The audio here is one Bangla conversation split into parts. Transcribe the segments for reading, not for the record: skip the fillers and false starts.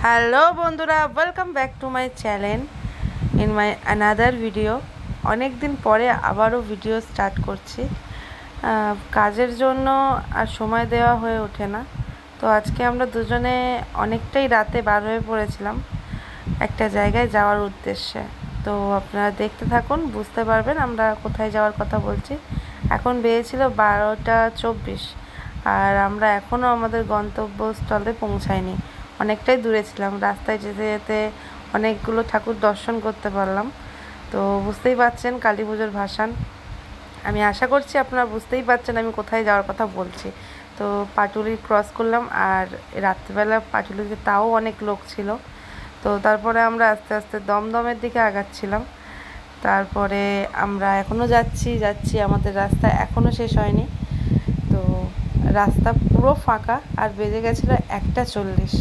হ্যালো বন্ধুরা, welcome back to my channel in my another video. অনেক দিন পরে আবারও ভিডিও স্টার্ট করছি। কাজের জন্য আর সময় দেওয়া হয়ে ওঠে না। তো আজকে আমরা দুজনে অনেকটাই রাতে বার হয়ে পড়েছিলাম একটা জায়গায় যাওয়ার উদ্দেশ্যে। তো আপনারা দেখতে থাকুন, বুঝতে পারবেন আমরা কোথায় যাওয়ার কথা বলছি। এখন বেজেছিল 12:24 আর আমরা এখনও আমাদের গন্তব্যস্থলে পৌঁছাইনি। অনেকটাই দূরে ছিলাম। রাস্তায় যেতে যেতে অনেকগুলো ঠাকুর দর্শন করতে পারলাম। তো বুঝতেই পারছেন কালী পুজোর ভাসান। আমি আশা করছি আপনারা বুঝতেই পারছেন আমি কোথায় যাওয়ার কথা বলছি। তো পাটুলি ক্রস করলাম, আর রাত্রিবেলা পাটুলিতে তাও অনেক লোক ছিল। তো তারপরে আমরা আস্তে আস্তে দমদমের দিকে আগাচ্ছিলাম। তারপরে আমরা এখনও যাচ্ছি আমাদের রাস্তা এখনও শেষ হয়নি। তো রাস্তা পুরো ফাঁকা, আর বেজে গেছিলো 1:40।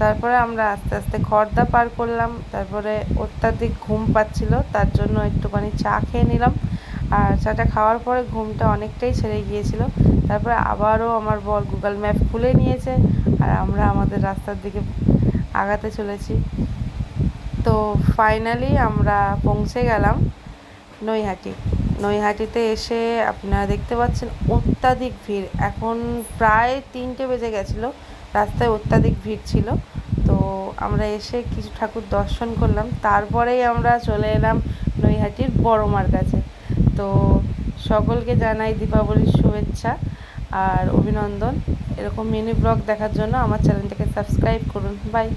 তারপরে আমরা আস্তে আস্তে খড়দা পার করলাম। তারপরে অত্যাধিক ঘুম পাচ্ছিল, তার জন্য একটুখানি চা খেয়ে নিলাম। আর চাটা খাওয়ার পরে ঘুমটা অনেকটাই ছেড়ে গিয়েছিল। তারপরে আবারও আমার বর গুগল ম্যাপ খুলে নিয়েছে, আর আমরা আমাদের রাস্তার দিকে আগাতে চলেছি। তো ফাইনালি আমরা পৌঁছে গেলাম নৈহাটিতে। এসে আপনারা দেখতে পাচ্ছেন অত্যাধিক ভিড়। এখন প্রায় 3টে বেজে গেছিলো, রাস্তায় অত্যাধিক ভিড় ছিল। তো আমরা এসে কিছু ঠাকুর দর্শন করলাম, তারপরেই আমরা চলে এলাম নৈহাটির বড় মার কাছে। তো সকলকে জানাই দীপাবলির শুভেচ্ছা আর অভিনন্দন। এরকম মিনি ব্লগ দেখার জন্য আমার চ্যানেলটাকে সাবস্ক্রাইব করুন। বাই।